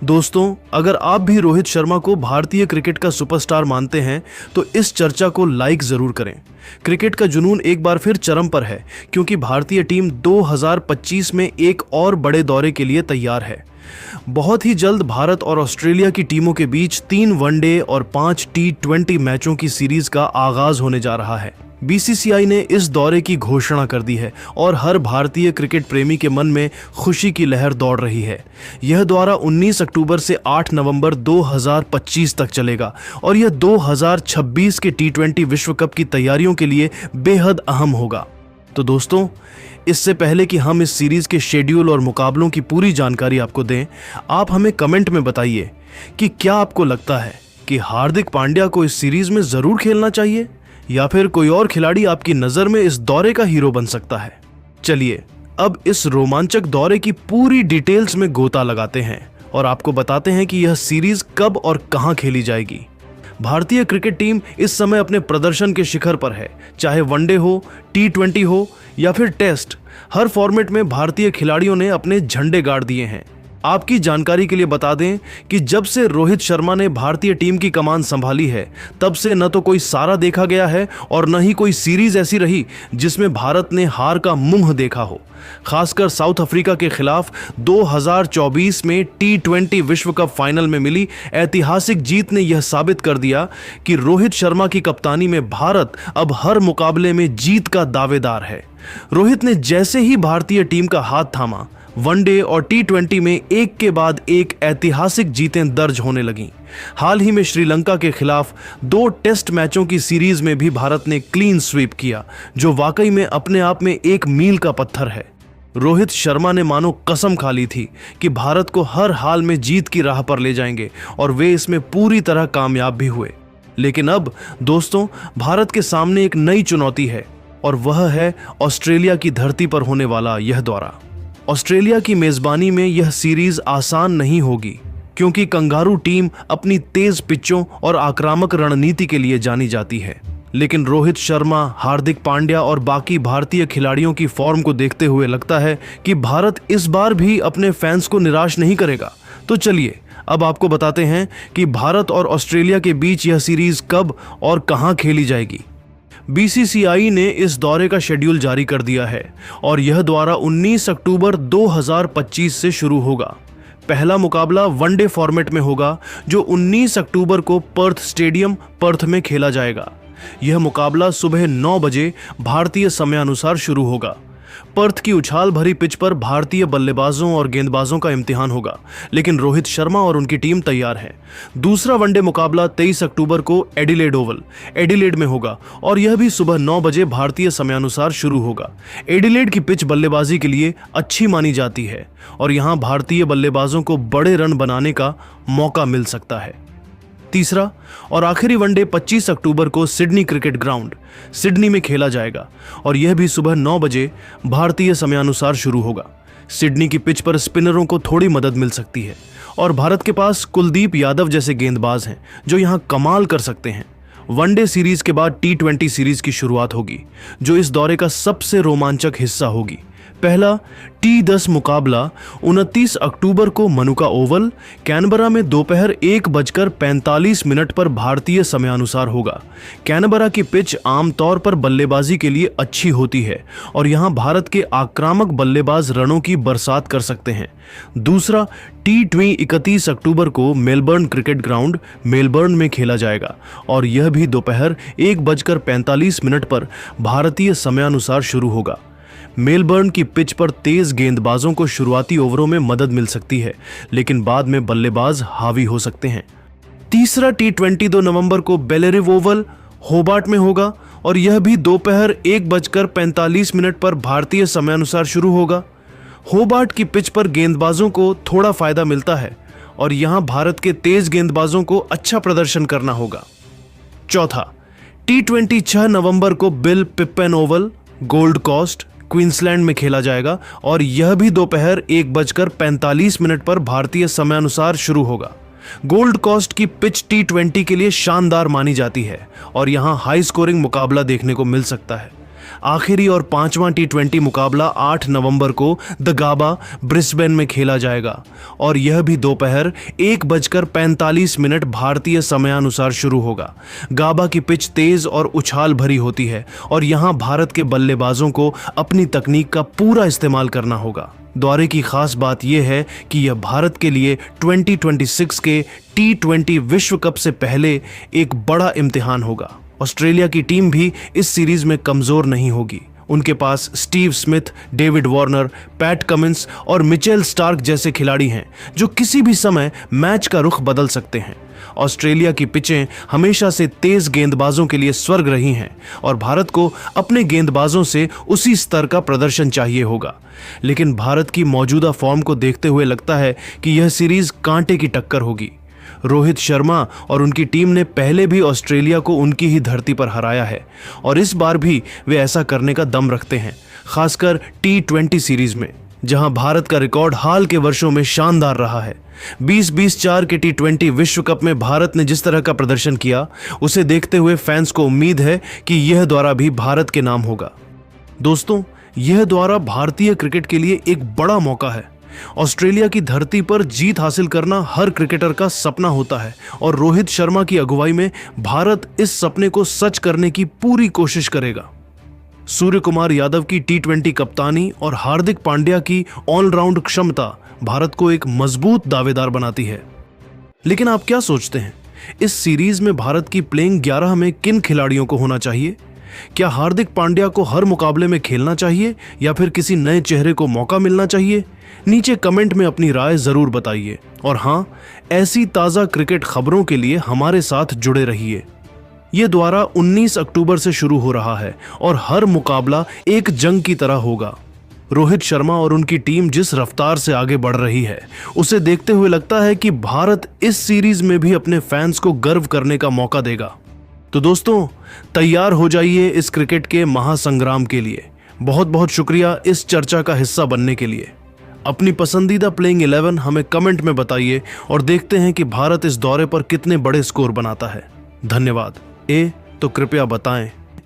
दोस्तों, अगर आप भी रोहित शर्मा को भारतीय क्रिकेट का सुपरस्टार मानते हैं तो इस चर्चा को लाइक जरूर करें। क्रिकेट का जुनून एक बार फिर चरम पर है क्योंकि भारतीय टीम 2025 में एक और बड़े दौरे के लिए तैयार है। बहुत ही जल्द भारत और ऑस्ट्रेलिया की टीमों के बीच 3 वनडे और 5 T20 मैचों की सीरीज का आगाज होने जा रहा है। बीसीसीआई ने इस दौरे की घोषणा कर दी है और हर भारतीय क्रिकेट प्रेमी के मन में खुशी की लहर दौड़ रही है। यह दौरा 19 अक्टूबर से 8 नवंबर 2025 तक चलेगा और यह 2026 के T20 विश्व कप की तैयारियों के लिए बेहद अहम होगा। तो दोस्तों, इससे पहले कि हम इस सीरीज के शेड्यूल और मुकाबलों की पूरी जानकारी आपको दें, आप हमें कमेंट में बताइए कि क्या आपको लगता है कि हार्दिक पांड्या को इस सीरीज में जरूर खेलना चाहिए या फिर कोई और खिलाड़ी आपकी नजर में इस दौरे का हीरो बन सकता है। चलिए अब इस रोमांचक दौरे की पूरी डिटेल्स में गोता लगाते हैं और आपको बताते हैं कि यह सीरीज कब और कहां खेली जाएगी। भारतीय क्रिकेट टीम इस समय अपने प्रदर्शन के शिखर पर है, चाहे वनडे हो, T20 हो या फिर टेस्ट। हर फॉर्मेट में भारतीय खिलाड़ियों ने अपने झंडे गाड़ दिए हैं। आपकी जानकारी के लिए बता दें कि जब से रोहित शर्मा ने भारतीय टीम की कमान संभाली है, तब से न तो कोई सारा देखा गया है और न ही कोई सीरीज ऐसी रही जिसमें भारत ने हार का मुंह देखा हो। खासकर साउथ अफ्रीका के खिलाफ 2024 में T20 विश्व कप फाइनल में मिली ऐतिहासिक जीत ने यह साबित कर दिया कि रोहित शर्मा की कप्तानी में भारत अब हर मुकाबले में जीत का दावेदार है। रोहित ने जैसे ही भारतीय टीम का हाथ थामा, वनडे और T20 में एक के बाद एक ऐतिहासिक जीतें दर्ज होने लगीं। हाल ही में श्रीलंका के खिलाफ 2 टेस्ट मैचों की सीरीज में भी भारत ने क्लीन स्वीप किया, जो वाकई में अपने आप में एक मील का पत्थर है। रोहित शर्मा ने मानो कसम खा ली थी कि भारत को हर हाल में जीत की राह पर ले जाएंगे और वे इसमें पूरी तरह कामयाब भी हुए। लेकिन अब दोस्तों, भारत के सामने एक नई चुनौती है और वह है ऑस्ट्रेलिया की धरती पर होने वाला यह दौरा। ऑस्ट्रेलिया की मेजबानी में यह सीरीज आसान नहीं होगी क्योंकि कंगारू टीम अपनी तेज पिचों और आक्रामक रणनीति के लिए जानी जाती है। लेकिन रोहित शर्मा, हार्दिक पांड्या और बाकी भारतीय खिलाड़ियों की फॉर्म को देखते हुए लगता है कि भारत इस बार भी अपने फैंस को निराश नहीं करेगा। तो चलिए अब आपको बताते हैं कि भारत और ऑस्ट्रेलिया के बीच यह सीरीज कब और कहां खेली जाएगी। बीसीसीआई ने इस दौरे का शेड्यूल जारी कर दिया है और यह दौरा 19 अक्टूबर 2025 से शुरू होगा। पहला मुकाबला वनडे फॉर्मेट में होगा जो 19 अक्टूबर को पर्थ स्टेडियम, पर्थ में खेला जाएगा। यह मुकाबला सुबह 9 बजे भारतीय समयानुसार शुरू होगा। पर्थ की उछाल भरी पिच पर भारतीय बल्लेबाजों और गेंदबाजों का इम्तिहान होगा, लेकिन रोहित शर्मा और उनकी टीम तैयार है। दूसरा वनडे मुकाबला 23 अक्टूबर को एडिलेड ओवल, एडिलेड में होगा और यह भी सुबह 9 बजे भारतीय समयानुसार शुरू होगा। एडिलेड की पिच बल्लेबाजी के लिए अच्छी मानी जाती है और यहां भारतीय बल्लेबाजों को बड़े रन बनाने का मौका मिल सकता है। तीसरा और आखिरी वनडे 25 अक्टूबर को सिडनी क्रिकेट ग्राउंड, सिडनी में खेला जाएगा और यह भी सुबह 9 बजे भारतीय समयानुसार शुरू होगा। सिडनी की पिच पर स्पिनरों को थोड़ी मदद मिल सकती है और भारत के पास कुलदीप यादव जैसे गेंदबाज हैं जो यहां कमाल कर सकते हैं। वनडे सीरीज के बाद T20 सीरीज की शुरुआत होगी जो इस दौरे का सबसे रोमांचक हिस्सा होगी। पहला T10 मुकाबला 29 अक्टूबर को मनुका ओवल, कैनबरा में दोपहर 1:45 पर भारतीय समयानुसार होगा। कैनबरा की पिच आमतौर पर बल्लेबाजी के लिए अच्छी होती है और यहां भारत के आक्रामक बल्लेबाज रनों की बरसात कर सकते हैं। दूसरा T20 31 अक्टूबर को मेलबर्न क्रिकेट ग्राउंड, मेलबर्न में खेला जाएगा और यह भी दोपहर 1:45 पर भारतीय समयानुसार शुरू होगा। मेलबर्न की पिच पर तेज गेंदबाजों को शुरुआती ओवरों में मदद मिल सकती है, लेकिन बाद में बल्लेबाज हावी हो सकते हैं। तीसरा T20 2 नवंबर को बेलेरिव ओवल, होबार्ट में होगा और यह भी दोपहर 1:45 पर भारतीय समयानुसार शुरू होगा। होबार्ट की पिच पर गेंदबाजों को थोड़ा फायदा मिलता है और यहां भारत के तेज गेंदबाजों को अच्छा प्रदर्शन करना होगा। चौथा T20 6 नवंबर को Bill Pippen Oval, Gold Coast, Queensland में खेला जाएगा और यह भी दोपहर 1:45 पर भारतीय समयानुसार शुरू होगा। गोल्ड कोस्ट की पिच T20 के लिए शानदार मानी जाती है और यहां हाई स्कोरिंग मुकाबला देखने को मिल सकता है। आखिरी और 5वां T20 मुकाबला 8 नवंबर को द गाबा ब्रिस्बेन में खेला जाएगा और यह भी दोपहर 1:45 भारतीय समयानुसार शुरू होगा। गाबा की पिच तेज और उछाल भरी होती है और यहां भारत के बल्लेबाजों को अपनी तकनीक का पूरा इस्तेमाल करना होगा। दौरे की खास बात यह है कि यह भारत के लिए 2026 के T20 विश्व कप से पहले एक बड़ा इम्तिहान होगा। ऑस्ट्रेलिया की टीम भी इस सीरीज में कमजोर नहीं होगी। उनके पास Steve Smith, David Warner, Pat Cummins और मिचेल स्टार्क जैसे खिलाड़ी हैं जो किसी भी समय मैच का रुख बदल सकते हैं। ऑस्ट्रेलिया की पिचें हमेशा से तेज गेंदबाजों के लिए स्वर्ग रही हैं और भारत को अपने गेंदबाजों से उसी स्तर का प्रदर्शन चाहिए होगा। लेकिन भारत की मौजूदा फॉर्म को देखते हुए लगता है कि यह सीरीज कांटे की टक्कर होगी। रोहित शर्मा और उनकी टीम ने पहले भी ऑस्ट्रेलिया को उनकी ही धरती पर हराया है और इस बार भी वे ऐसा करने का दम रखते हैं, खासकर T20 सीरीज में, जहां भारत का रिकॉर्ड हाल के वर्षों में शानदार रहा है। 2024 के T20 विश्व कप में भारत ने जिस तरह का प्रदर्शन किया, उसे देखते हुए फैंस को उम्मीद है कि यह दौरा भी भारत के नाम होगा। दोस्तों, यह दौरा भारतीय क्रिकेट के लिए एक बड़ा मौका है। ऑस्ट्रेलिया की धरती पर जीत हासिल करना हर क्रिकेटर का सपना होता है और रोहित शर्मा की अगुवाई में भारत इस सपने को सच करने की पूरी कोशिश करेगा। सूर्य कुमार यादव की T20 कप्तानी और हार्दिक पांड्या की ऑलराउंड क्षमता भारत को एक मजबूत दावेदार बनाती है। लेकिन आप क्या सोचते हैं, इस सीरीज में भारत की प्लेइंग 11 में किन खिलाड़ियों को होना चाहिए? क्या हार्दिक पांड्या को हर मुकाबले में खेलना चाहिए या फिर किसी नए चेहरे को मौका मिलना चाहिए? नीचे कमेंट में अपनी राय जरूर बताइए और हाँ, ऐसी ताज़ा क्रिकेट खबरों के लिए हमारे साथ जुड़े रहिए। ये दौरा 19 अक्टूबर से शुरू हो रहा है और हर मुकाबला एक जंग की तरह होगा। रोहित शर्मा और उनकी टीम जिस रफ्तार से आगे बढ़ रही है, उसे देखते हुए लगता है कि भारत इस सीरीज में भी अपने फैंस को गर्व करने का मौका देगा। तो दोस्तों, तैयार हो जाइए इस क्रिकेट के महासंग्राम के लिए। बहुत बहुत शुक्रिया इस चर्चा का हिस्सा बनने के लिए। अपनी पसंदीदा प्लेइंग 11 हमें कमेंट में बताइए और देखते हैं कि भारत इस दौरे पर कितने बड़े स्कोर बनाता है। धन्यवाद। तो कृपया बताएं